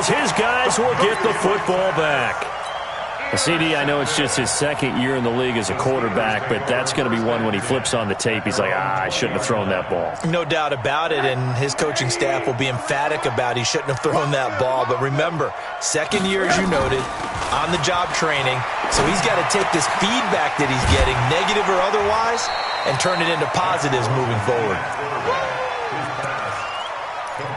as his guys will get the football back. CD, I know it's just his second year in the league as a quarterback, but that's going to be one when he flips on the tape. He's like, I shouldn't have thrown that ball. No doubt about it, and his coaching staff will be emphatic about he shouldn't have thrown that ball. But remember, second year, as you noted, on-the-job training, so he's got to take this feedback that he's getting, negative or otherwise, and turn it into positives moving forward.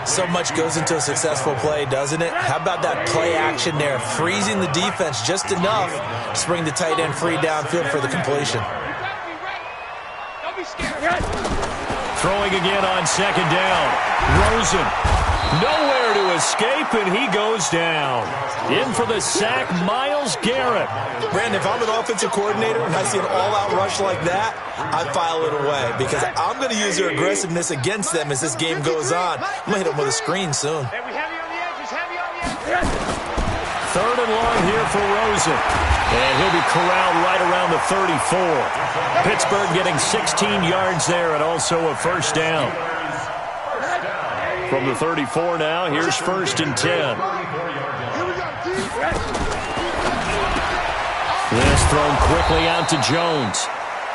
So much goes into a successful play, doesn't it? How about that play action there, freezing the defense just enough to bring the tight end free downfield for the completion. Throwing again on second down. Rosen, nowhere to escape, and he goes down. In for the sack, Myles Garrett. Brandon, if I'm an offensive coordinator and I see an all-out rush like that, I file it away because I'm going to use their aggressiveness against them as this game goes on. I'm going to hit them with a screen soon. Third and long here for Rosen. And he'll be corralled right around the 34. Pittsburgh getting 16 yards there and also a first down. From the 34 now, here's first and 10. This thrown quickly out to Jones.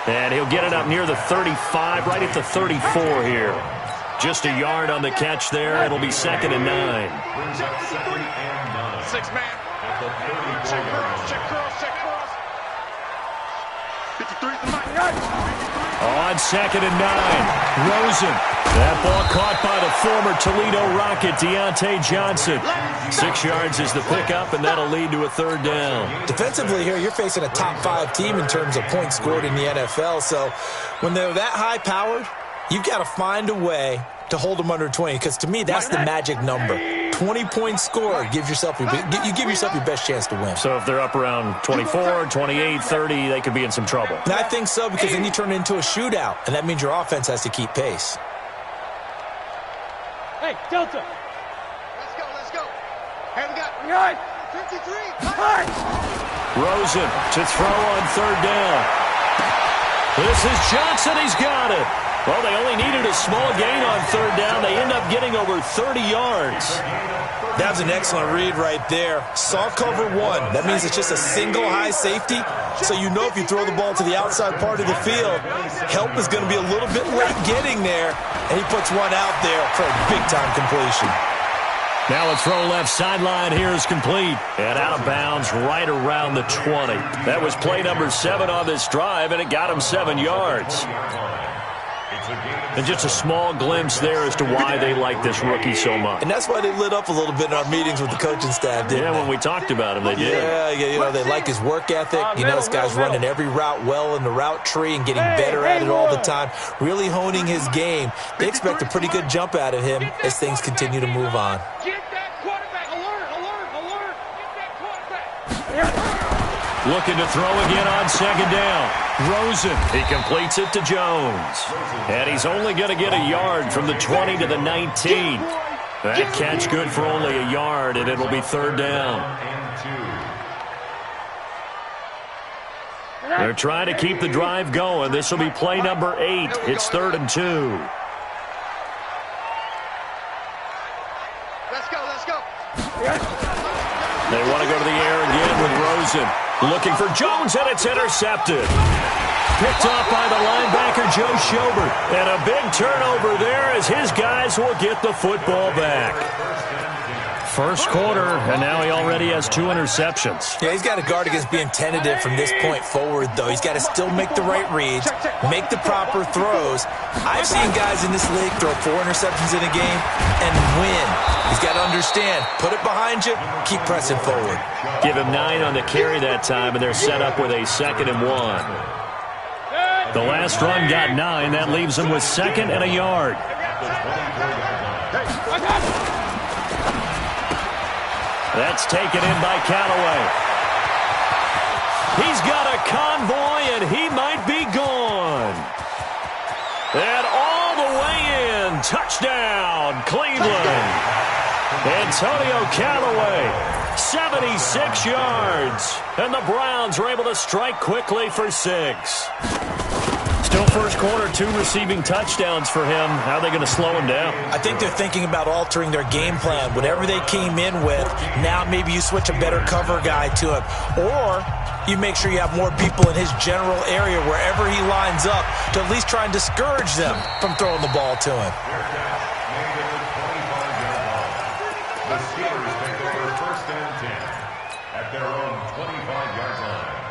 And he'll get it up near the 35, right at the 34 here. Just a yard on the catch there. It'll be second and 9. 6-man. Check cross. 53's the mic. On second and 9, Rosen. That ball caught by the former Toledo Rocket, Deontay Johnson. 6 yards is the pickup, and that'll lead to a third down. Defensively here, you're facing a top-5 team in terms of points scored in the NFL. So when they're that high-powered, you've got to find a way to hold them under 20, because to me, that's the magic number. 20 points scored gives yourself you give yourself your best chance to win. So if they're up around 24, 28, 30, they could be in some trouble. And I think so, because then you turn it into a shootout, and that means your offense has to keep pace. Hey, Delta. Let's go. Hey, we got 53. Rosen to throw on third down. This is Johnson. He's got it. Well, they only needed a small gain on third down. They end up getting over 30 yards. That was an excellent read right there. Saw cover one. That means it's just a single high safety. So you know if you throw the ball to the outside part of the field, help is going to be a little bit late getting there. And he puts one out there for a big-time completion. Now a throw left sideline here is complete. And out of bounds right around the 20. That was play number 7 on this drive, and it got him 7 yards. And just a small glimpse there as to why they like this rookie so much. And that's why they lit up a little bit in our meetings with the coaching staff, didn't they? When we talked about him, they did. Yeah, they like his work ethic. You know, this guy's running every route well in the route tree and getting better at it all the time, really honing his game. They expect a pretty good jump out of him as things continue to move on. Get that quarterback. Alert. Get that quarterback. Looking to throw again on second down. Rosen, he completes it to Jones. And he's only going to get a yard from the 20 to the 19. That catch good for only a yard, and it'll be third down. They're trying to keep the drive going. This will be play number 8. It's 3rd and 2. Let's go. They want to go to the air again with Rosen. Looking for Jones, and it's intercepted. Picked off by the linebacker, Joe Schobert. And a big turnover there as his guys will get the football back. First quarter, and now he already has 2 interceptions. Yeah, he's got to guard against being tentative from this point forward, though. He's got to still make the right reads, make the proper throws. I've seen guys in this league throw 4 interceptions in a game and win. He's got to understand, put it behind you, keep pressing forward. Give him 9 on the carry that time, and they're set up with a 2nd and 1. The last run got 9. That leaves him with 2nd and a yard. That's taken in by Callaway. He's got a convoy, and he might be gone. And all the way in. Touchdown, Cleveland. Antonio Callaway, 76 yards. And the Browns are able to strike quickly for 6. Still Still first quarter, 2 receiving touchdowns for him. How are they going to slow him down? I think they're thinking about altering their game plan. Whatever they came in with, now maybe you switch a better cover guy to him. Or you make sure you have more people in his general area wherever he lines up to at least try and discourage them from throwing the ball to him. The Steelers take over 1st and 10 at their own 25-yard line.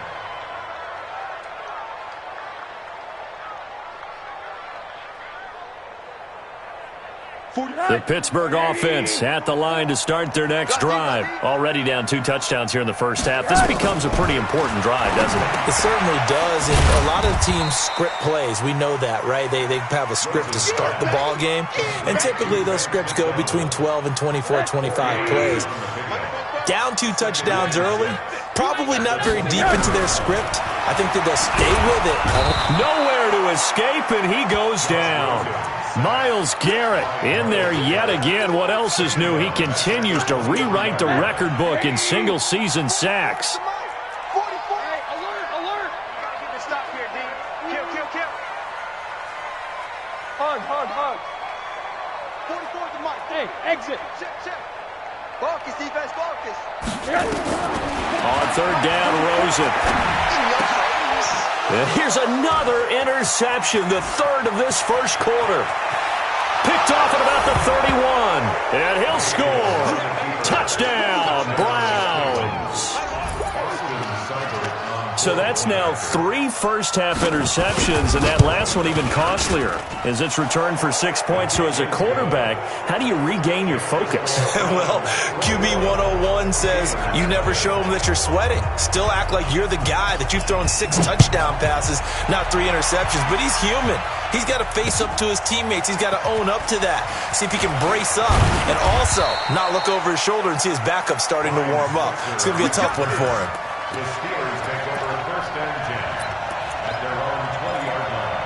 The Pittsburgh offense at the line to start their next drive. Already down 2 touchdowns here in the first half. This becomes a pretty important drive, doesn't it? It certainly does, and a lot of teams script plays. We know that, right? They have a script to start the ball game, and typically those scripts go between 12 and 24, 25 plays. Down 2 touchdowns early, probably not very deep into their script. I think that they'll stay with it. Nowhere to escape, and he goes down. Myles Garrett in there yet again. What else is new? He continues to rewrite the record book in single-season sacks. Hey, alert, alert. Gotta get this stop here, D. Kill. Hug. 44 to Mike. Hey, exit. Check. Focus, defense, focus. On 3rd down, Rosen. And here's another interception, the 3rd of this first quarter. Picked off at about the 31, and he'll score. Touchdown, Browns. So that's now 3 first-half interceptions, and that last one even costlier as it's returned for 6 points. So as a quarterback, how do you regain your focus? Well, QB 101 says you never show them that you're sweating. Still act like you're the guy, that you've thrown 6 touchdown passes, not 3 interceptions. But he's human. He's got to face up to his teammates. He's got to own up to that. See if he can brace up and also not look over his shoulder and see his backup starting to warm up. It's going to be a tough one for him. The Steelers take over 1st and 10 at their own 20-yard line.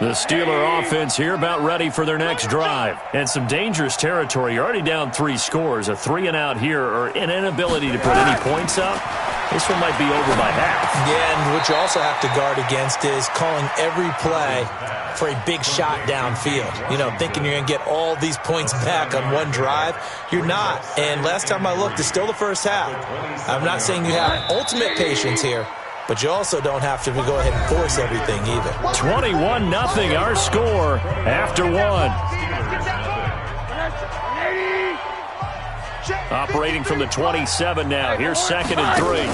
The Steeler offense here about ready for their next drive. And some dangerous territory. You're already down 3 scores. A 3-and-out here, or an inability to put any points up. This one might be over by half. Yeah, and what you also have to guard against is calling every play for a big shot downfield. You know, thinking you're going to get all these points back on one drive. You're not. And last time I looked, it's still the first half. I'm not saying you have ultimate patience here, but you also don't have to go ahead and force everything either. 21-0 our score after 1. Operating from the 27 now. Here's 2nd and 3.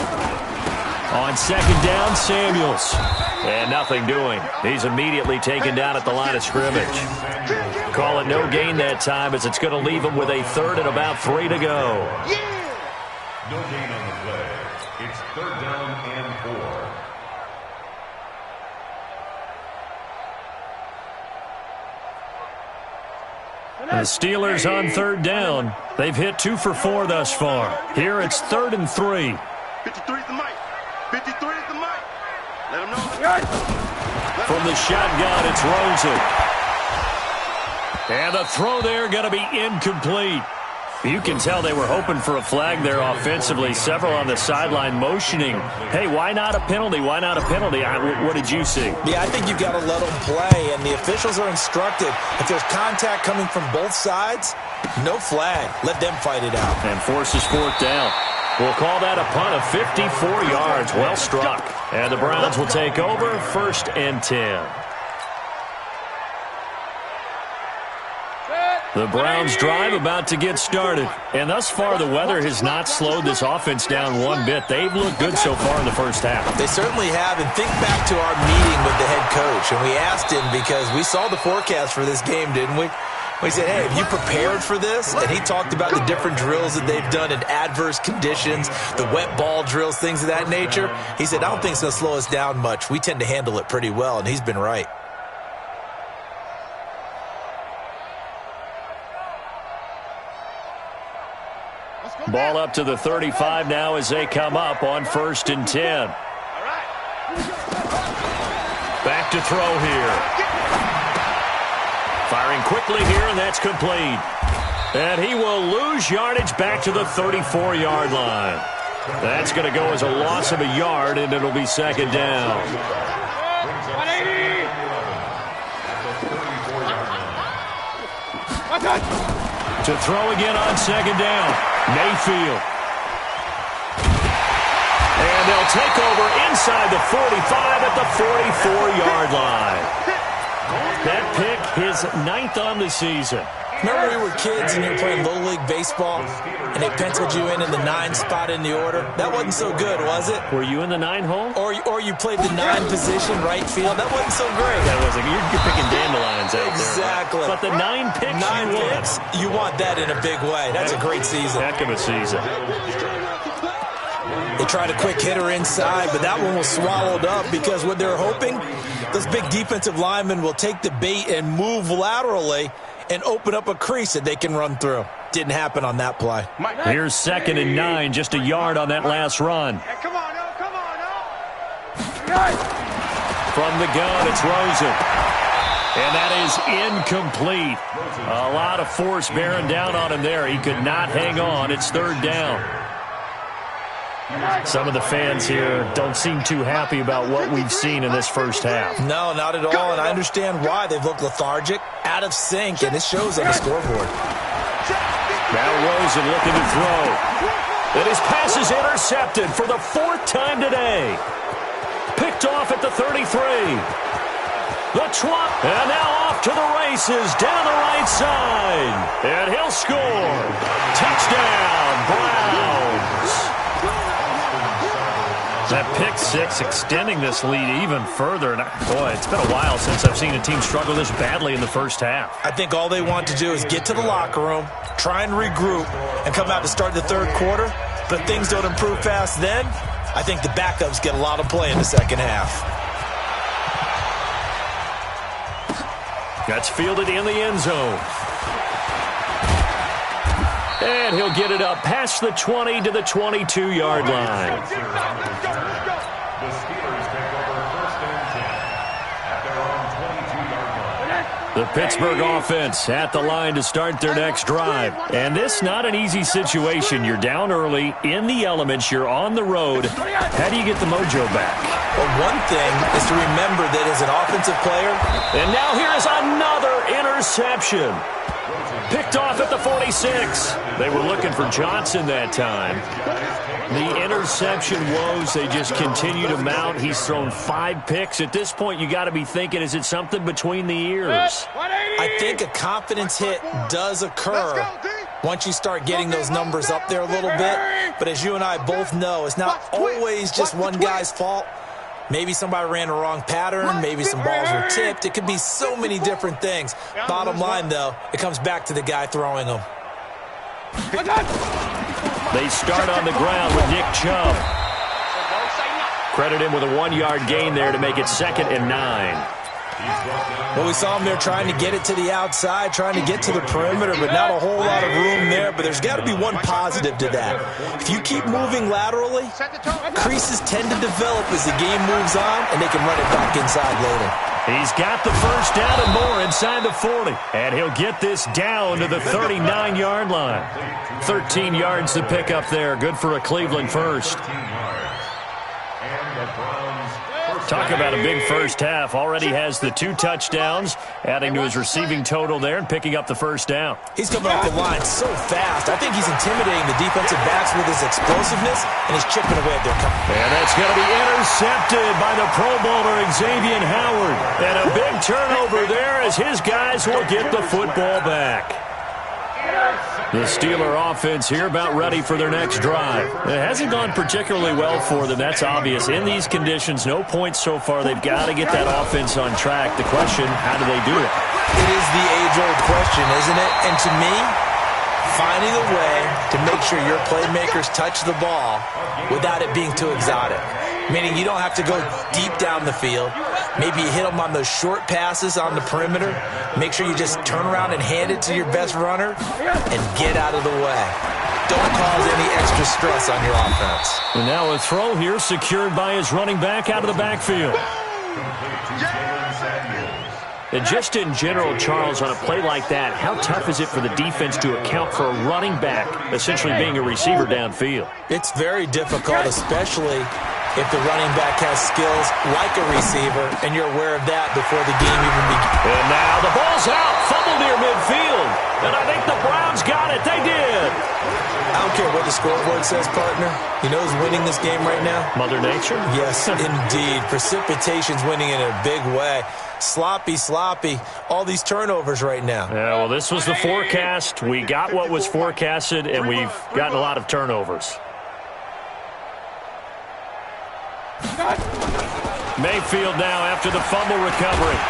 On 2nd down, Samuels. And nothing doing. He's immediately taken down at the line of scrimmage. Call it no gain that time, as it's going to leave him with a 3rd and about 3 to go. No gain on the play. It's 3rd down and 4. The Steelers on 3rd down. They've hit 2 for 4 thus far. Here it's 3rd and 3. 53 is the mic. 53 is the mic. Let him know. From the shotgun, it's Rosen. And the throw there going to be incomplete. You can tell they were hoping for a flag there offensively. Several on the sideline motioning. Hey, why not a penalty? Why not a penalty? What did you see? Yeah, I think you've got to let them play, and the officials are instructed. If there's contact coming from both sides, no flag. Let them fight it out. And forces 4th down. We'll call that a punt of 54 yards. Well struck. And the Browns will take over 1st and 10. The Browns drive about to get started. And thus far, the weather has not slowed this offense down one bit. They've looked good so far in the first half. They certainly have. And think back to our meeting with the head coach. And we asked him, because we saw the forecast for this game, didn't we? We said, hey, have you prepared for this? And he talked about the different drills that they've done in adverse conditions, the wet ball drills, things of that nature. He said, I don't think it's going to slow us down much. We tend to handle it pretty well, and he's been right. Ball up to the 35 now as they come up on 1st and 10. Back to throw here. Firing quickly here, and that's complete. And he will lose yardage back to the 34-yard line. That's going to go as a loss of a yard, and it'll be second down. 180. To throw again on second down, Mayfield. And they'll take over inside the 45 at the 44-yard line. That pick, his 9th on the season. Remember we were kids and you were playing Little League Baseball and they penciled you in the 9 spot in the order? That wasn't so good, was it? Were you in the 9 hole? Or you played the 9 position, right field? That wasn't so great. That wasn't. You're picking dandelions out exactly. there. Right? But the 9 picks, you want that in a big way. That's a great season. Heck of a season. They tried a quick hitter inside, but that one was swallowed up because what they're hoping, those big defensive linemen will take the bait and move laterally and open up a crease that they can run through. Didn't happen on that play. Here's 2nd and 9, just a yard on that last run. Hey, come on, no, come on, no. From the gun, it's Rosen. And that is incomplete. A lot of force bearing down on him there. He could not hang on. It's 3rd down. Some of the fans here don't seem too happy about what we've seen in this first half. No, not at all, and I understand why. They've looked lethargic, out of sync, and it shows on the scoreboard. Now Rosen looking to throw. And his pass is intercepted for the 4th time today. Picked off at the 33. The 20. And now off to the races down the right side. And he'll score. Touchdown, Browns. That pick 6 extending this lead even further. And boy, it's been a while since I've seen a team struggle this badly in the first half. I think all they want to do is get to the locker room, try and regroup, and come out to start the 3rd quarter. But if things don't improve fast then, I think the backups get a lot of play in the second half. That's fielded in the end zone. And he'll get it up past the 20 to the 22-yard line. The Steelers take over 1st and 10 at their own 22-yard line. The Pittsburgh offense at the line to start their next drive. And this not an easy situation. You're down early, in the elements, you're on the road. How do you get the mojo back? Well, one thing is to remember that as an offensive player. And now here is another interception. Picked off at the 46. They were looking for Johnson that time. The interception woes, they just continue to mount. He's thrown 5 picks. At this point, you got to be thinking, is it something between the ears? I think a confidence hit does occur once you start getting those numbers up there a little bit. But as you and I both know, it's not always just one guy's fault. Maybe somebody ran the wrong pattern. Maybe some balls were tipped. It could be so many different things. Bottom line, though, it comes back to the guy throwing them. They start on the ground with Nick Chubb. Credit him with a 1-yard gain there to make it 2nd and 9. Well, we saw him there trying to get it to the outside, trying to get to the perimeter, but not a whole lot of room there. But there's got to be one positive to that. If you keep moving laterally, creases tend to develop as the game moves on, and they can run it back inside later. He's got the first down and more inside the 40. And he'll get this down to the 39-yard line. 13 yards to pick up there. Good for a Cleveland first. Talk about a big first half. Already has the 2 touchdowns, adding to his receiving total there and picking up the first down. He's coming off the line so fast. I think he's intimidating the defensive backs with his explosiveness, and he's chipping away at their cover. And that's going to be intercepted by the Pro Bowler Xavier Howard. And a big turnover there as his guys will get the football back. The Steeler offense here about ready for their next drive. It hasn't gone particularly well for them, that's obvious. In these conditions, no points so far. They've got to get that offense on track. The question, how do they do it? It is the age-old question, isn't it? And to me, finding a way to make sure your playmakers touch the ball without it being too exotic. Meaning you don't have to go deep down the field. Maybe you hit them on those short passes on the perimeter. Make sure you just turn around and hand it to your best runner and get out of the way. Don't cause any extra stress on your offense. And now a throw here secured by his running back out of the backfield. And just in general, Charles, on a play like that, how tough is it for the defense to account for a running back essentially being a receiver downfield? It's very difficult, especially if the running back has skills like a receiver, and you're aware of that before the game even begins. And now the ball's out, fumbled near midfield. And I think the Browns got it. They did. I don't care what the scoreboard says, partner. You know who's winning this game right now? Mother Nature? Yes, indeed. Precipitation's winning in a big way. Sloppy, all these turnovers right now. Yeah, well, this was the forecast. We got what was forecasted, and we've gotten a lot of turnovers. Mayfield now after the fumble recovery.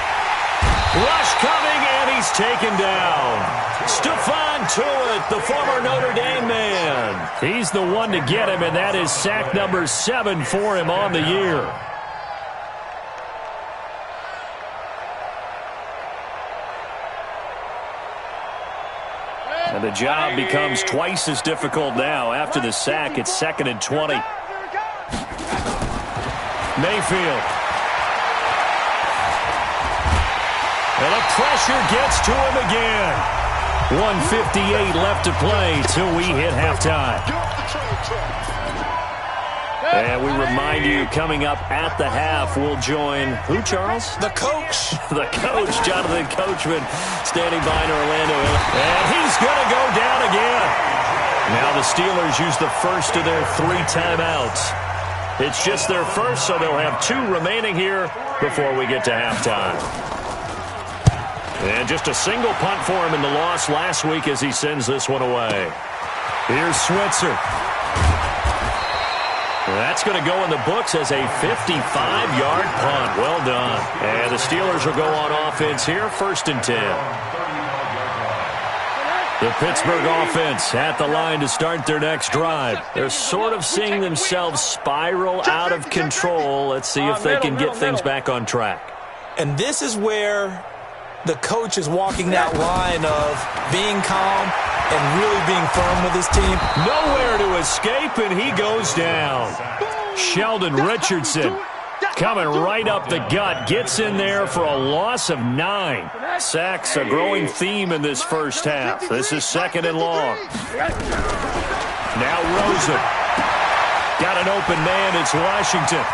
Rush coming, and he's taken down. Stephon Tuitt, the former Notre Dame man. He's the one to get him, and that is sack number 7 for him on the year. And the job becomes twice as difficult now. After the sack, it's 2nd and 20. Mayfield. And the pressure gets to him again. 1:58 left to play till we hit halftime. And we remind you, coming up at the half, we'll join who, Charles? The coach. The coach, Jonathan Coachman, standing by in Orlando. And he's going to go down again. Now the Steelers use the first of their 3 timeouts. It's just their first, so they'll have 2 remaining here before we get to halftime. And just a single punt for him in the loss last week as he sends this one away. Here's Switzer. That's going to go in the books as a 55-yard punt. Well done. And the Steelers will go on offense here, 1st and 10. The Pittsburgh offense at the line to start their next drive. They're sort of seeing themselves spiral out of control. Let's see if they can get things back on track. And this is where the coach is walking that line of being calm and really being firm with his team. Nowhere to escape, and he goes down. Sheldon Richardson coming right up the gut, gets in there for a loss of 9. Sacks, a growing theme in this first half. This is 2nd and long. Now Rosen. Got an open man, it's Washington.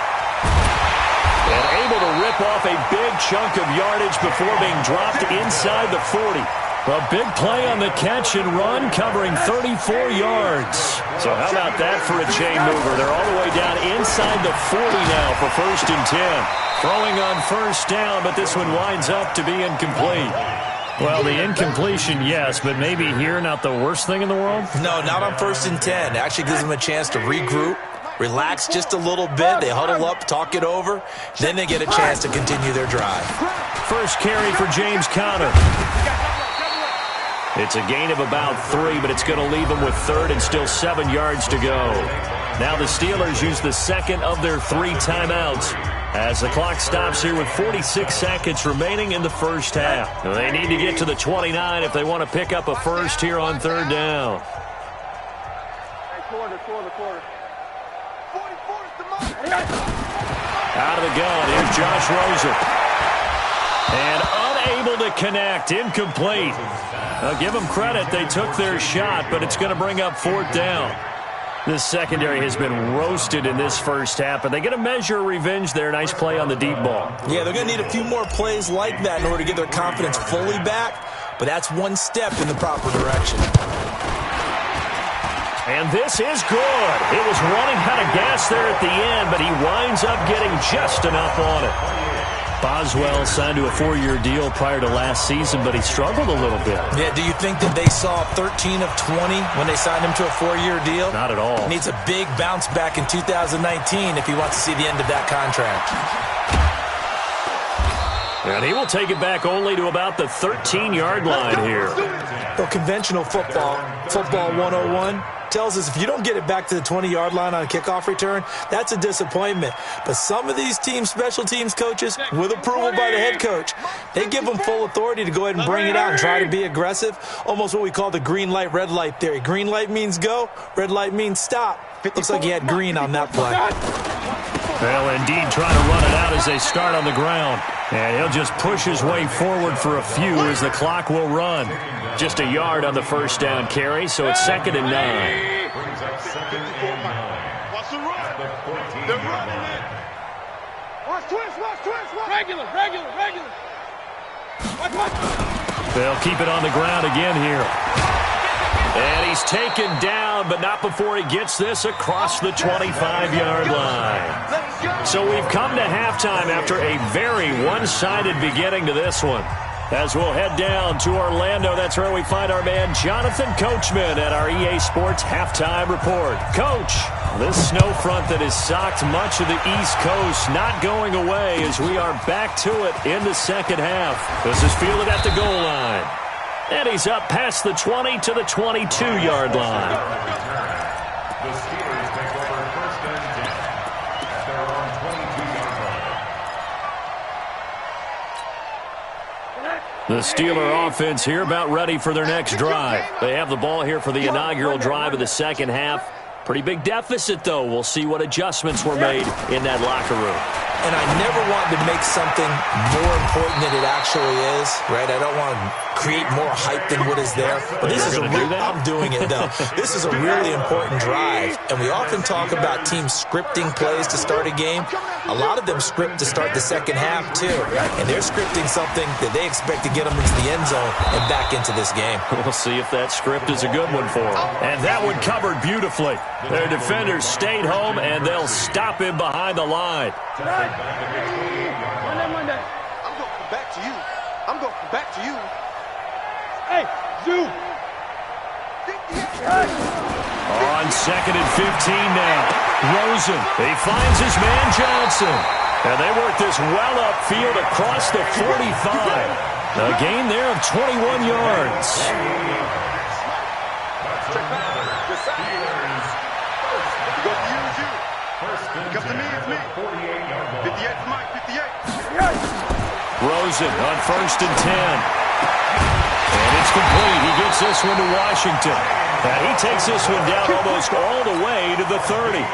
And able to rip off a big chunk of yardage before being dropped inside the 40. A big play on the catch and run, covering 34 yards. So how about that for a chain mover? They're all the way down inside the 40 now for 1st and 10. Throwing on 1st down, but this one winds up to be incomplete. Well, the incompletion, yes, but maybe here not the worst thing in the world? No, not on 1st and 10. It actually gives them a chance to regroup, relax just a little bit. They huddle up, talk it over. Then they get a chance to continue their drive. First carry for James Conner. It's a gain of about 3, but it's going to leave them with 3rd and still 7 yards to go. Now the Steelers use the 2nd of their 3 timeouts as the clock stops here with 46 seconds remaining in the first half. They need to get to the 29 if they want to pick up a first here on 3rd down. Out of the gun, here's Josh Rosen. And unable to connect, incomplete. I'll give them credit, they took their shot, but it's going to bring up 4th down. This secondary has been roasted in this first half, and they get a measure of revenge there. Nice play on the deep ball. Yeah, they're going to need a few more plays like that in order to get their confidence fully back, but that's one step in the proper direction. And this is good. It was running out of gas there at the end, but he winds up getting just enough on it. Boswell signed to a 4-year deal prior to last season, but he struggled a little bit. Yeah, do you think that they saw 13 of 20 when they signed him to a 4-year deal? Not at all. He needs a big bounce back in 2019 if he wants to see the end of that contract. And he will take it back only to about the 13-yard line here. Well, conventional football 101, tells us if you don't get it back to the 20-yard line on a kickoff return, that's a disappointment. But some of these teams, special teams coaches, with approval by the head coach, they give them full authority to go ahead and bring it out and try to be aggressive. Almost what we call the green light, red light theory. Green light means go, red light means stop. Looks like he had green on that play. Well, indeed, trying to run it out as they start on the ground. And he'll just push his way forward for a few as the clock will run. Just a yard on the first down carry, so it's 2nd and 9. Brings up 2nd and 9. Watch the run. At the 14. They're running it. Watch twist, watch twist, watch. Regular. Watch. They'll keep it on the ground again here. And he's taken down, but not before he gets this across the 25-yard line. So we've come to halftime after a very one-sided beginning to this one. As we'll head down to Orlando, that's where we find our man Jonathan Coachman at our EA Sports Halftime Report. Coach, this snow front that has socked much of the East Coast not going away as we are back to it in the second half. This is fielded at the goal line. And he's up past the 20 to the 22-yard line. The Steelers take over 1st and 10 at their own 22-yard line. The Steeler offense here about ready for their next drive. They have the ball here for the inaugural drive of the second half. Pretty big deficit, though. We'll see what adjustments were made in that locker room. And I never wanted to make something more important than it actually is, right? I don't want to create more hype than what is there. But this is I'm doing it, though. This is a really important drive. And we often talk about teams scripting plays to start a game. A lot of them script to start the second half, too. And they're scripting something that they expect to get them into the end zone and back into this game. We'll see if that script is a good one for them. And that one covered beautifully. Their defenders stayed home, and they'll stop him behind the line. Monday. I'm going to come back to you. I'm going to come back to you. Hey, Zoo. On 2nd and 15 now. Rosen, he finds his man Johnson. And they work this well upfield across the 45. A gain there of 21 yards. Come to me, it's me. 58 to Mike, 58. Rosen on 1st and 10. And it's complete. He gets this one to Washington. And he takes this one down almost all the way to the 30.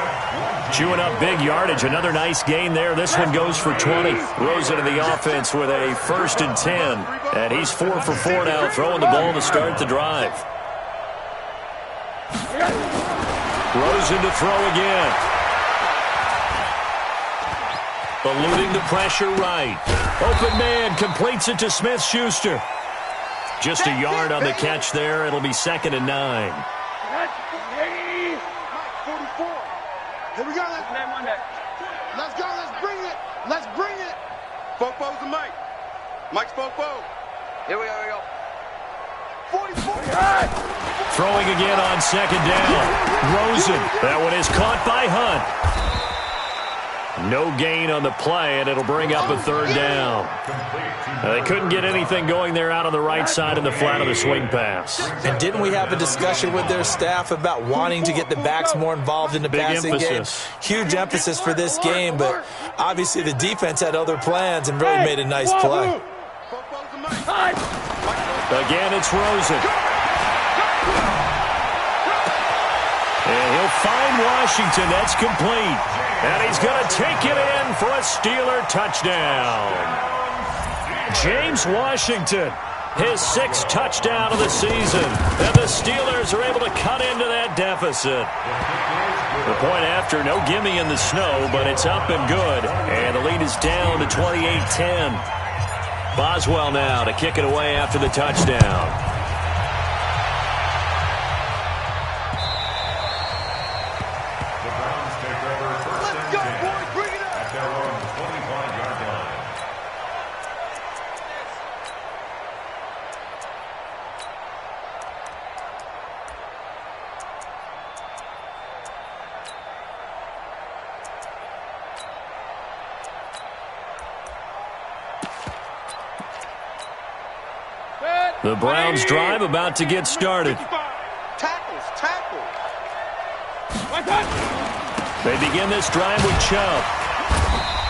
Chewing up big yardage. Another nice gain there. This one goes for 20. Rosen in the offense with a 1st and 10. And he's 4 for 4 now, throwing the ball to start the drive. Rosen to throw again. Eluding the pressure right. Open man completes it to Smith-Schuster. Just a yard on the catch there. It'll be 2nd and 9. 44. Here we go. Let's go. Let's bring it. Let's bring it. Fofo's the Mike. Mike's Fofo. Here we go. 44. Throwing again on 2nd down. Rosen. That one is caught by Hunt. No gain on the play, and it'll bring up a 3rd down. They couldn't get anything going there out on the right side in the flat of the swing pass. And didn't we have a discussion with their staff about wanting to get the backs more involved in the passing game? Huge emphasis for this game, but obviously the defense had other plans and really made a nice play. Again, it's Rosen. And he'll find Washington. That's complete. And he's going to take it in for a Steeler touchdown. James Washington, his 6th touchdown of the season. And the Steelers are able to cut into that deficit. The point after, no gimme in the snow, but it's up and good. And the lead is down to 28-10. Boswell now to kick it away after the touchdown. The Browns drive about to get started. Tackles. They begin this drive with Chubb.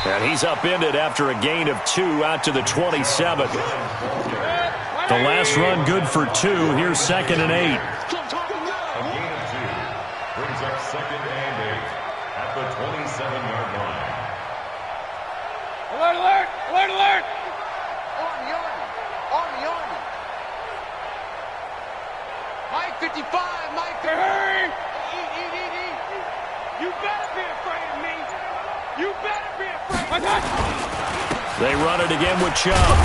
And he's upended after a gain of 2 out to the 27. The last run good for 2. Here's 2nd and 8. A gain of 2 brings up 2nd and 8 at the 27-yard line. Alert, alert! Army, Army. Army, Army. Mike 55, Mike 55. Hurry! Eat. You better be afraid of me! You better be afraid of me! They run it again with Chubb.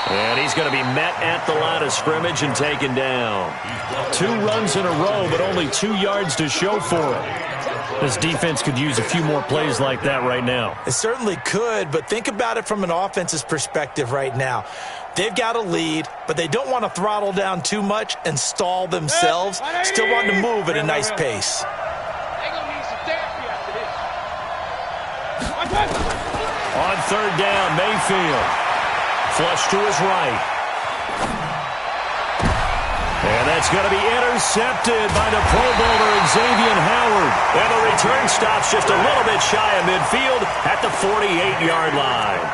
And he's going to be met at the line of scrimmage and taken down. 2 runs in a row, but only 2 yards to show for it. This defense could use a few more plays like that right now. It certainly could, but think about it from an offense's perspective right now. They've got a lead, but they don't want to throttle down too much and stall themselves. Still want to move at a nice pace. They're going to need some therapy after this. On third down, Mayfield. Flush to his right. And that's going to be intercepted by the Pro Bowler Xavier Howard. And the return stops just a little bit shy of midfield at the 48-yard line.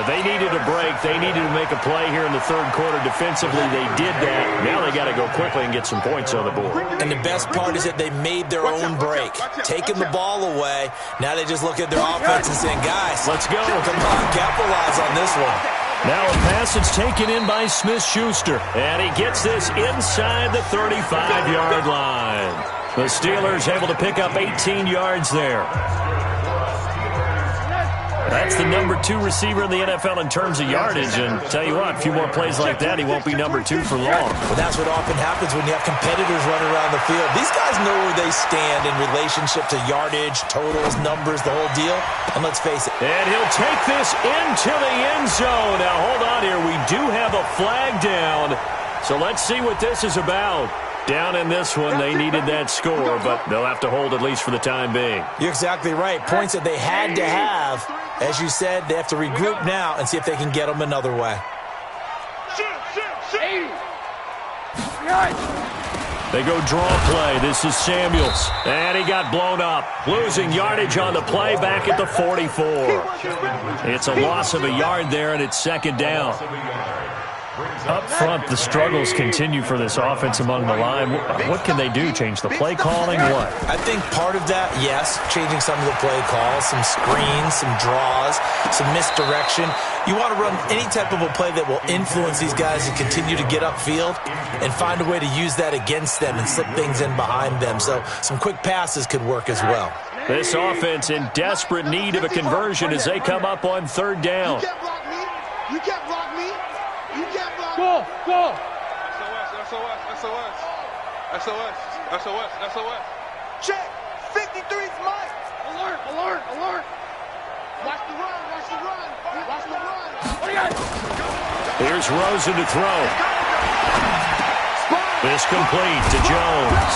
They needed a break. They needed to make a play here in the third quarter. Defensively, they did that. Now they got to go quickly and get some points on the board. And the best part is that they made their own break, taking the ball away. Now they just look at their offense and saying, guys, let's go. Come on, capitalize on this one. Now a pass that's taken in by Smith-Schuster. And he gets this inside the 35-yard line. The Steelers able to pick up 18 yards there. That's the number 2 receiver in the NFL in terms of yardage. And tell you what, a few more plays like that, he won't be number 2 for long. Well, that's what often happens when you have competitors running around the field. These guys know where they stand in relationship to yardage, totals, numbers, the whole deal. And let's face it. And he'll take this into the end zone. Now, hold on here. We do have a flag down. So let's see what this is about. Down in this one, they needed that score, but they'll have to hold at least for the time being. You're exactly right. Points that they had to have. As you said, they have to regroup now and see if they can get them another way. They go draw play. This is Samuels. And he got blown up. Losing yardage on the play back at the 44. It's a loss of a yard there, and it's second down. Up front, the struggles continue for this offense among the line. What can they do? Change the play calling? What? I think part of that, yes, changing some of the play calls, some screens, some draws, some misdirection. You want to run any type of a play that will influence these guys to continue to get upfield and find a way to use that against them and slip things in behind them. So some quick passes could work as well. This offense in desperate need of a conversion as they come up on third down. You can't block me. You can't block me. You can't block me. Go. SOS. Check. 53's Mike. Alert. Watch the run. What do you got? Here's Rosen to throw. This complete to Jones.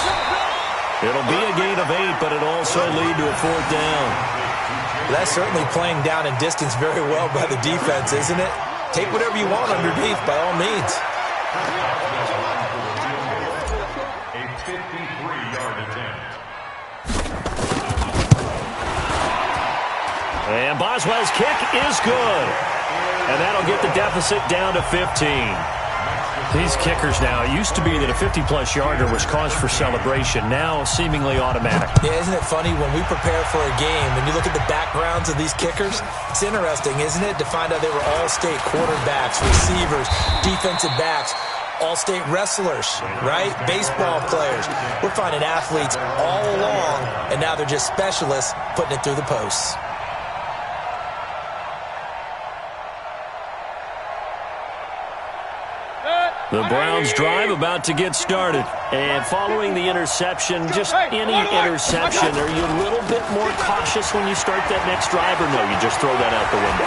It'll be a gain of 8, but it'll also lead to a fourth down. That's certainly playing down in distance very well by the defense, isn't it? Take whatever you want underneath, by all means. A 53-yard attempt. And Boswell's kick is good. And that'll get the deficit down to 15. These kickers now, it used to be that a 50-plus yarder was cause for celebration. Now, seemingly automatic. Yeah, isn't it funny when we prepare for a game, when you look at the backgrounds of these kickers, it's interesting, isn't it, to find out they were all-state quarterbacks, receivers, defensive backs, all-state wrestlers, right? Baseball players. We're finding athletes all along, and now they're just specialists putting it through the posts. The Browns drive about to get started. And following the interception, just any interception, are you a little bit more cautious when you start that next drive, or no, you just throw that out the window?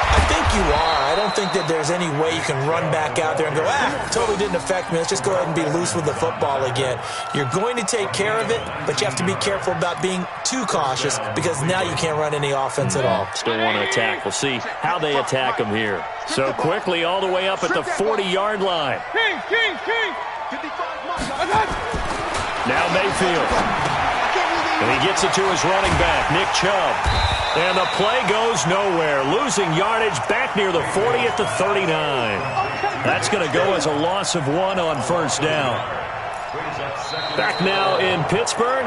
I think you are. I don't think that there's any way you can run back out there and go, totally didn't affect me. Let's just go ahead and be loose with the football again. You're going to take care of it, but you have to be careful about being too cautious because now you can't run any offense at all. Still want to attack. We'll see how they attack them here. So quickly all the way up at the 40-yard line. King. Now Mayfield. And he gets it to his running back, Nick Chubb. And the play goes nowhere. Losing yardage back near the 40 at the 39. That's going to go as a loss of 1 on first down. Back now in Pittsburgh.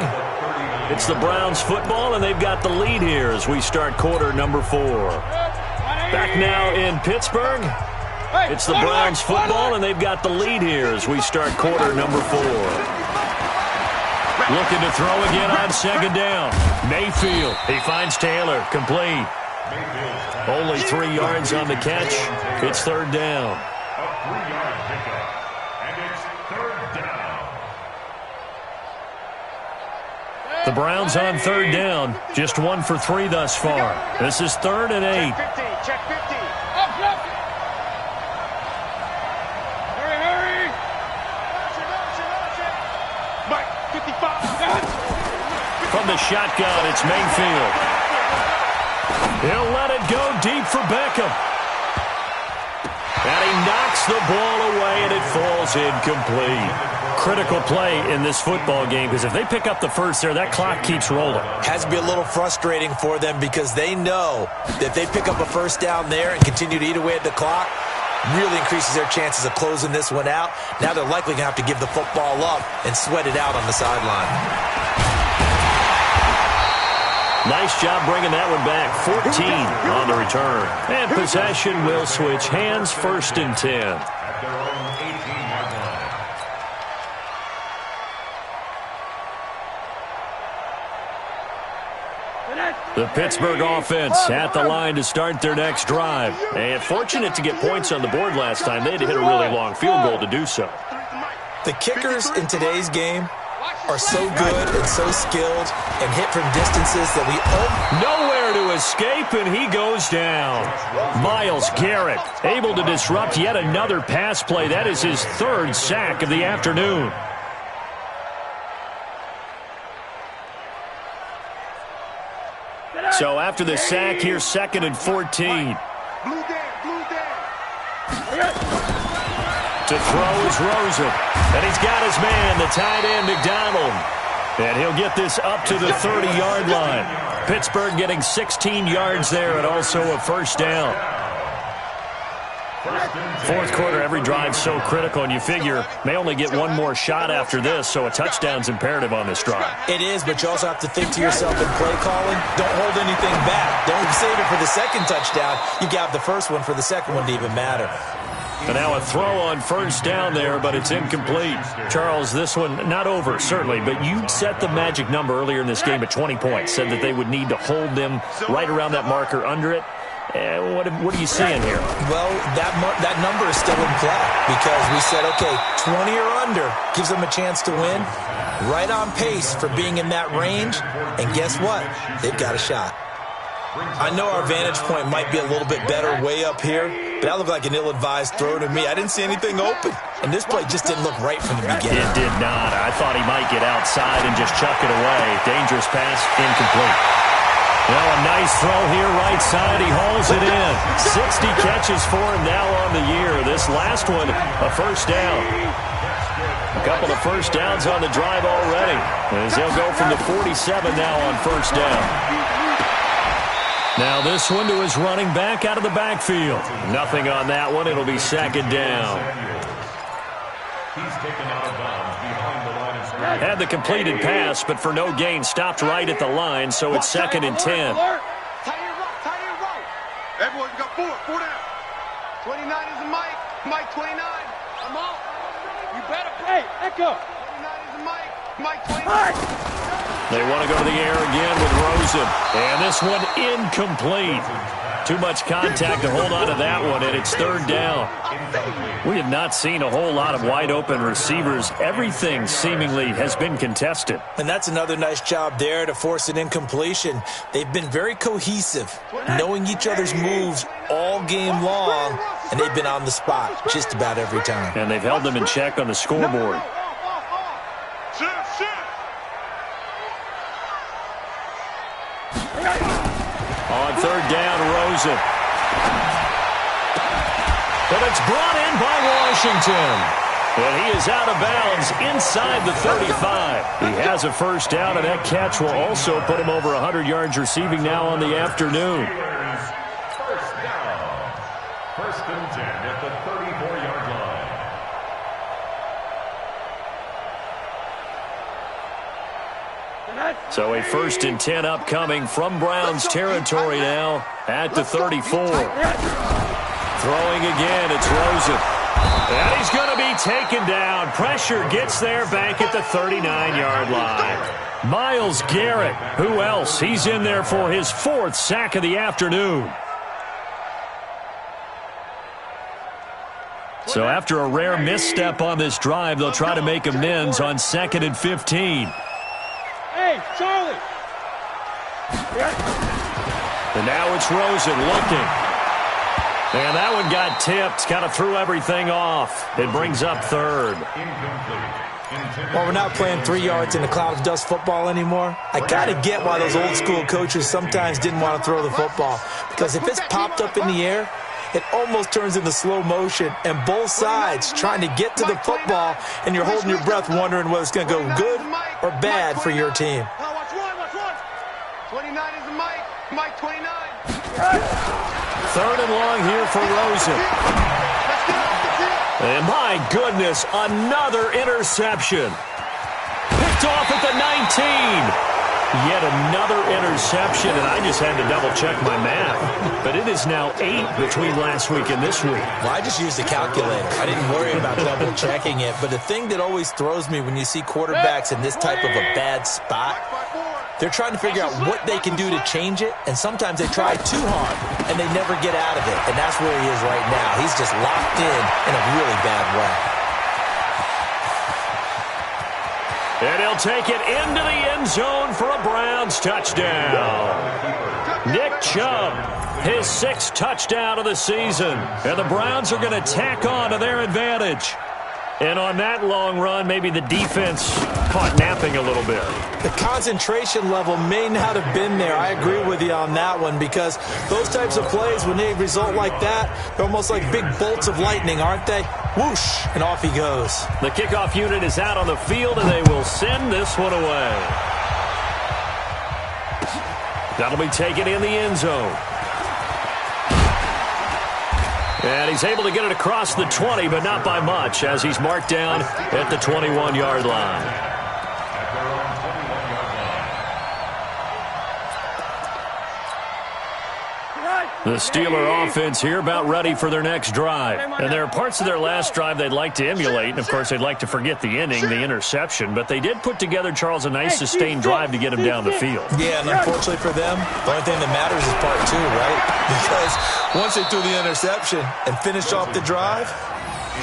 It's the Browns football, and they've got the lead here as we start quarter number 4. back now in Pittsburgh. It's the Browns football, and they've got the lead here as we start quarter number 4. Looking to throw again on second down. Mayfield, he finds Taylor, complete. Only 3 yards on the catch. It's third down. A 3-yard pickup, and it's third down. The Browns on third down, just 1 for 3 thus far. This is 3rd and 8. Check 50. Up, left. Hurry. Mike, 55. From the shotgun, it's Mayfield. He'll let it go deep for Beckham. And he knocks the ball away, and it falls incomplete. Critical play in this football game, because if they pick up the first there, that clock keeps rolling. Has to be a little frustrating for them because they know that if they pick up a first down there and continue to eat away at the clock, really increases their chances of closing this one out. Now they're likely going to have to give the football up and sweat it out on the sideline. Nice job bringing that one back. 14 on the return. And possession will switch hands, 1st and 10. At their own 18-yard line. The Pittsburgh offense at the line to start their next drive. And fortunate to get points on the board last time. They had to hit a really long field goal to do so. The kickers in today's game are so good and so skilled and hit from distances that we nowhere to escape, and he goes down. Myles Garrett able to disrupt yet another pass play. That is his 3rd sack of the afternoon. So after the sack, here's 2nd and 14. To throw is Rosen. And he's got his man, the tight end, McDonald. And he'll get this up to the 30-yard line. Pittsburgh getting 16 yards there and also a first down. 4th quarter, every drive so critical, and you figure may only get one more shot after this, so a touchdown's imperative on this drive. It is, but you also have to think to yourself in play calling, don't hold anything back. Don't save it for the second touchdown. You got the first one for the second one to even matter. And now a throw on first down there, but it's incomplete. Charles, this one not over, certainly, but you set the magic number earlier in this game at 20 points, said that they would need to hold them right around that marker under it. What are you seeing here? Well, that number is still in play because we said, okay, 20 or under gives them a chance to win. Right on pace for being in that range, and guess what? They've got a shot. I know our vantage point might be a little bit better way up here, but that looked like an ill-advised throw to me. I didn't see anything open, and this play just didn't look right from the beginning. It did not. I thought he might get outside and just chuck it away. Dangerous pass, incomplete. Well, a nice throw here, right side. He hauls it in. 60 catches for him now on the year. This last one, a first down. A couple of first downs on the drive already, as they'll go from the 47 now on first down. Now this one to his running back out of the backfield. Nothing on that one. It'll be 2nd down. He's taken out of bounds behind the line of scrimmage. Had the completed pass, but for no gain, stopped right at the line, so it's 2nd and 10. Tie your rope. Hey, boys, we got 4 down. 29 is a Mike. Mike 29. I'm out. You better play. Echo. 29 is a Mike. Mike 29. They want to go to the air again with Rosen. And this one incomplete. Too much contact to hold on to that one, and it's 3rd down. We have not seen a whole lot of wide-open receivers. Everything seemingly has been contested. And that's another nice job there to force an incompletion. They've been very cohesive, knowing each other's moves all game long, and they've been on the spot just about every time. And they've held them in check on the scoreboard. On 3rd down, Rosen. But it's brought in by Washington. And he is out of bounds inside the 35. He has a first down, and that catch will also put him over 100 yards receiving now on the afternoon. First down. 1st and 10 at the 34-yard line. So a 1st and 10 upcoming from Browns territory now at the 34. Throwing again, it's Rosen. And he's going to be taken down. Pressure gets there back at the 39-yard line. Myles Garrett, who else? He's in there for his 4th sack of the afternoon. So after a rare misstep on this drive, they'll try to make amends on 2nd and 15. Hey, Charlie! And now it's Rosen looking. And that one got tipped. Kind of threw everything off. It brings up 3rd. Well, we're not playing 3 yards in a cloud of dust football anymore. I kind of get why those old school coaches sometimes didn't want to throw the football. Because if it's popped up in the air, it almost turns into slow motion, and both sides trying to get to the football, and you're holding your breath wondering whether it's going to go good or bad for your team. Watch one. 29 is the Mike. Mike 29. 3rd and long here for Rosen. And my goodness, another interception. Picked off at the 19. Yet another interception, and I just had to double-check my math. But it is now 8 between last week and this week. Well, I just used a calculator. I didn't worry about double-checking it. But the thing that always throws me when you see quarterbacks in this type of a bad spot, they're trying to figure out what they can do to change it, and sometimes they try too hard, and they never get out of it. And that's where he is right now. He's just locked in a really bad way. And he'll take it into the end zone for a Browns touchdown. Nick Chubb, his 6th touchdown of the season. And the Browns are going to tack on to their advantage. And on that long run, maybe the defense caught napping a little bit. The concentration level may not have been there. I agree with you on that one, because those types of plays, when they result like that, they're almost like big bolts of lightning, aren't they? Whoosh, and off he goes. The kickoff unit is out on the field, and they will send this one away. That'll be taken in the end zone. And he's able to get it across the 20, but not by much, as he's marked down at the 21-yard line. The Steeler offense here about ready for their next drive. And there are parts of their last drive they'd like to emulate. And, of course, they'd like to forget the inning, the interception. But they did put together, Charles, a nice sustained drive to get him down the field. Yeah, and unfortunately for them, the only thing that matters is part 2, right? Because once they threw the interception and finished off the drive,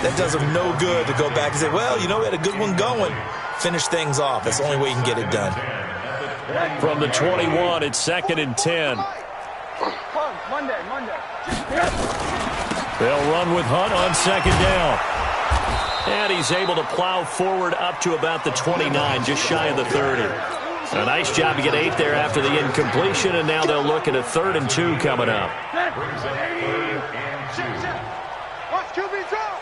that does them no good to go back and say, well, you know, we had a good one going. Finish things off. That's the only way you can get it done. From the 21, it's 2nd and 10. Monday. They'll run with Hunt on 2nd down. And he's able to plow forward up to about the 29, just shy of the 30. A nice job to get 8 there after the incompletion, and now they'll look at a 3rd and 2 coming up. Watch QB draw.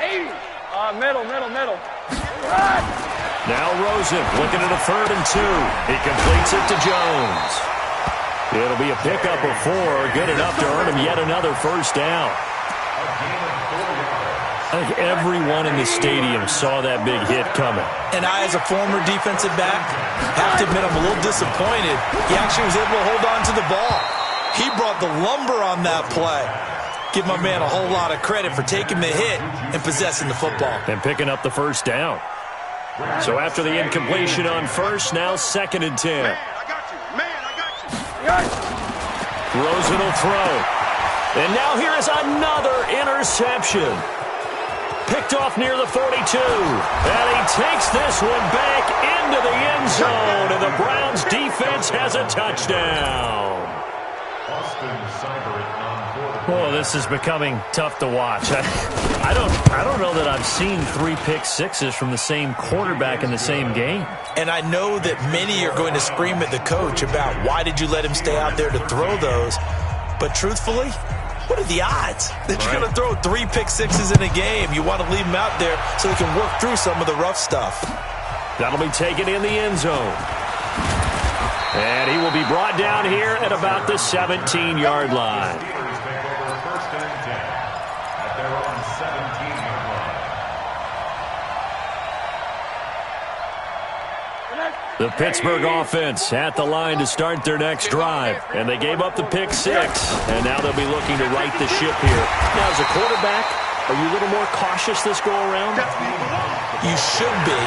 Middle. Now Rosen looking at a 3rd and 2. He completes it to Jones. It'll be a pickup of 4, good enough to earn him yet another 1st down. I think everyone in the stadium saw that big hit coming. And I, as a former defensive back, have to admit I'm a little disappointed. He actually was able to hold on to the ball. He brought the lumber on that play. Give my man a whole lot of credit for taking the hit and possessing the football. And picking up the 1st down. So after the incompletion on 1st, now 2nd and 10. Rosen will throw. And now here is another interception. Picked off near the 42. And he takes this one back into the end zone. And the Browns defense has a touchdown. Oh, this is becoming tough to watch. I don't know that I've seen 3 pick-sixes from the same quarterback in the same game. And I know that many are going to scream at the coach about why did you let him stay out there to throw those. But truthfully, what are the odds that you're going to throw 3 pick-sixes in a game? You want to leave him out there so they can work through some of the rough stuff. That'll be taken in the end zone. And he will be brought down here at about the 17-yard line. The Pittsburgh offense at the line to start their next drive. And they gave up the pick 6, and now they'll be looking to right the ship here. Now, as a quarterback, are you a little more cautious this go-around? You should be,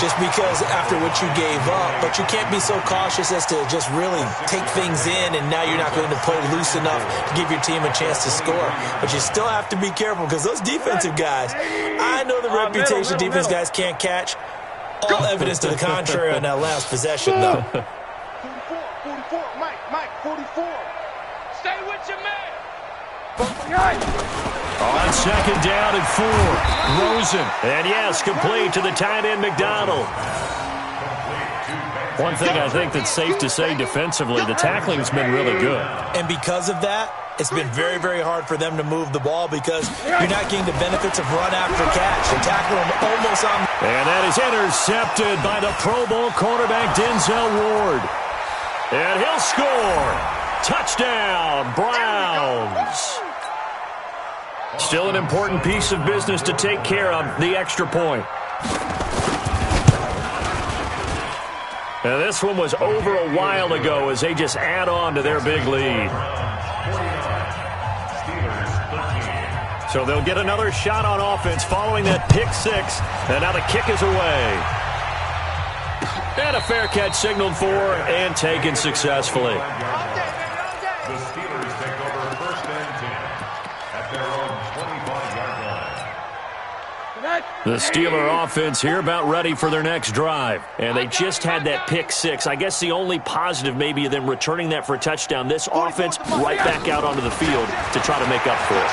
just because after what you gave up. But you can't be so cautious as to just really take things in, and now you're not going to play loose enough to give your team a chance to score. But you still have to be careful, because those defensive guys, I know the reputation defense guys can't catch. All evidence to the contrary on that last possession, though. 44, Mike, 44. Stay with your man. On second down and 4, Rosen. And yes, complete to the tight end, McDonald. One thing I think that's safe to say defensively, the tackling's been really good. And because of that, it's been very, very hard for them to move the ball because you're not getting the benefits of run after catch. They're tackling them almost on. And that is intercepted by the Pro Bowl cornerback Denzel Ward. And he'll score. Touchdown, Browns. Still an important piece of business to take care of, the extra point. Now this one was over a while ago as they just add on to their big lead. So they'll get another shot on offense following that pick 6. And now the kick is away. And a fair catch signaled for and taken successfully. The Steelers take over 1st and 10 at their own 25-yard line. The Steeler offense here about ready for their next drive. And they just had that pick 6. I guess the only positive maybe of them returning that for a touchdown. This offense right back out onto the field to try to make up for it.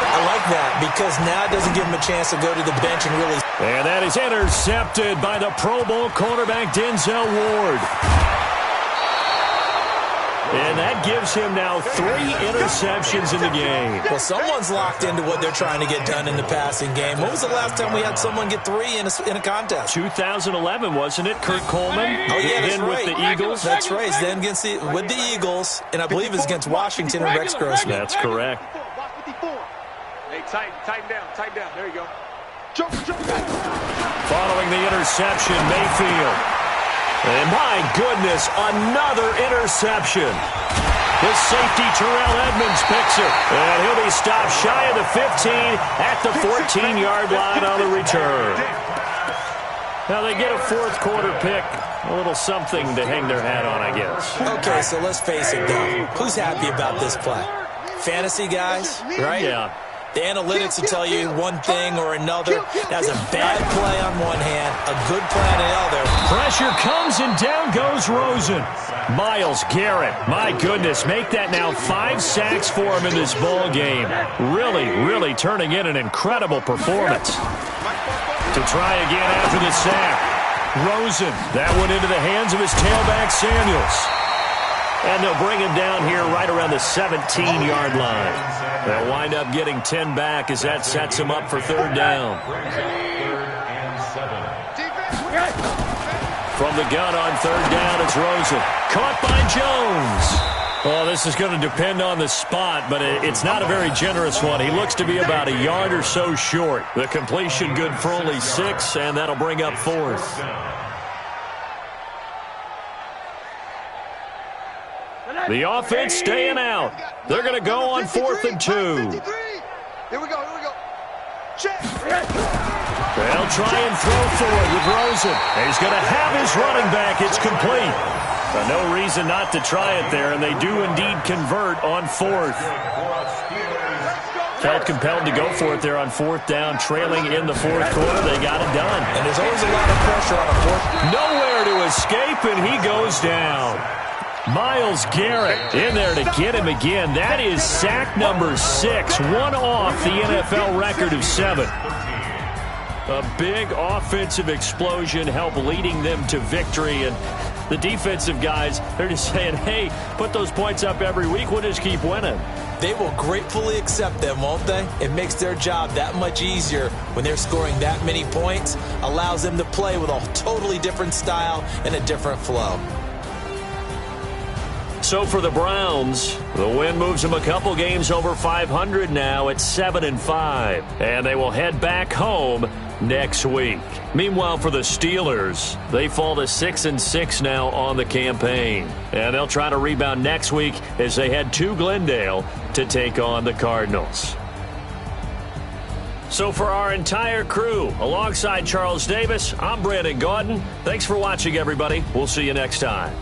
I like that because now it doesn't give them a chance to go to the bench and really. And that is intercepted by the Pro Bowl cornerback Denzel Ward. And that gives him now 3 interceptions in the game. Well, someone's locked into what they're trying to get done in the passing game. When was the last time we had someone get 3 in a contest? 2011, wasn't it? Kurt Coleman. Oh, yeah, that's then right. with the Eagles. That's right. Then with the Eagles, and I believe it's against Washington and Rex Grossman. That's correct. Hey, tighten down. There you go. Following the interception, Mayfield. And my goodness, another interception. The safety, Terrell Edmonds, picks it. And he'll be stopped shy of the 15 at the 14-yard line on the return. Now they get a 4th quarter pick. A little something to hang their hat on, I guess. Okay, so let's face it, though. Who's happy about this play? Fantasy guys, right? Yeah. The analytics will tell you one thing or another. That's a bad play on one hand, a good play on the other. Pressure comes and down goes Rosen. Myles Garrett, my goodness, make that now 5 sacks for him in this ball game. Really turning in an incredible performance. To try again after the sack. Rosen, that one into the hands of his tailback Samuels. And they'll bring him down here right around the 17-yard line. They'll wind up getting 10 back as that sets him up for 3rd down. From the gun on 3rd down, it's Rosen. Caught by Jones. Well, this is going to depend on the spot, but it's not a very generous one. He looks to be about a yard or so short. The completion good for only 6, and that'll bring up 4th. The offense staying out. They're going to go on 4th and 2. Here we go. Check. They'll try and throw for it with Rosen. He's going to have his running back. It's complete. No reason not to try it there, and they do indeed convert on 4th. Felt compelled to go for it there on 4th down, trailing in the 4th quarter. They got it done. And there's always a lot of pressure on a 4th. Nowhere to escape, and he goes down. Myles Garrett in there to get him again. That is sack number 6, one off the NFL record of 7. A big offensive explosion helped leading them to victory, and the defensive guys, they're just saying, hey, put those points up every week, we'll just keep winning. They will gratefully accept them, won't they? It makes their job that much easier when they're scoring that many points, allows them to play with a totally different style and a different flow. So for the Browns, the win moves them a couple games over 500 now at 7-5. And they will head back home next week. Meanwhile, for the Steelers, they fall to 6-6 now on the campaign. And they'll try to rebound next week as they head to Glendale to take on the Cardinals. So for our entire crew, alongside Charles Davis, I'm Brandon Gaudin. Thanks for watching, everybody. We'll see you next time.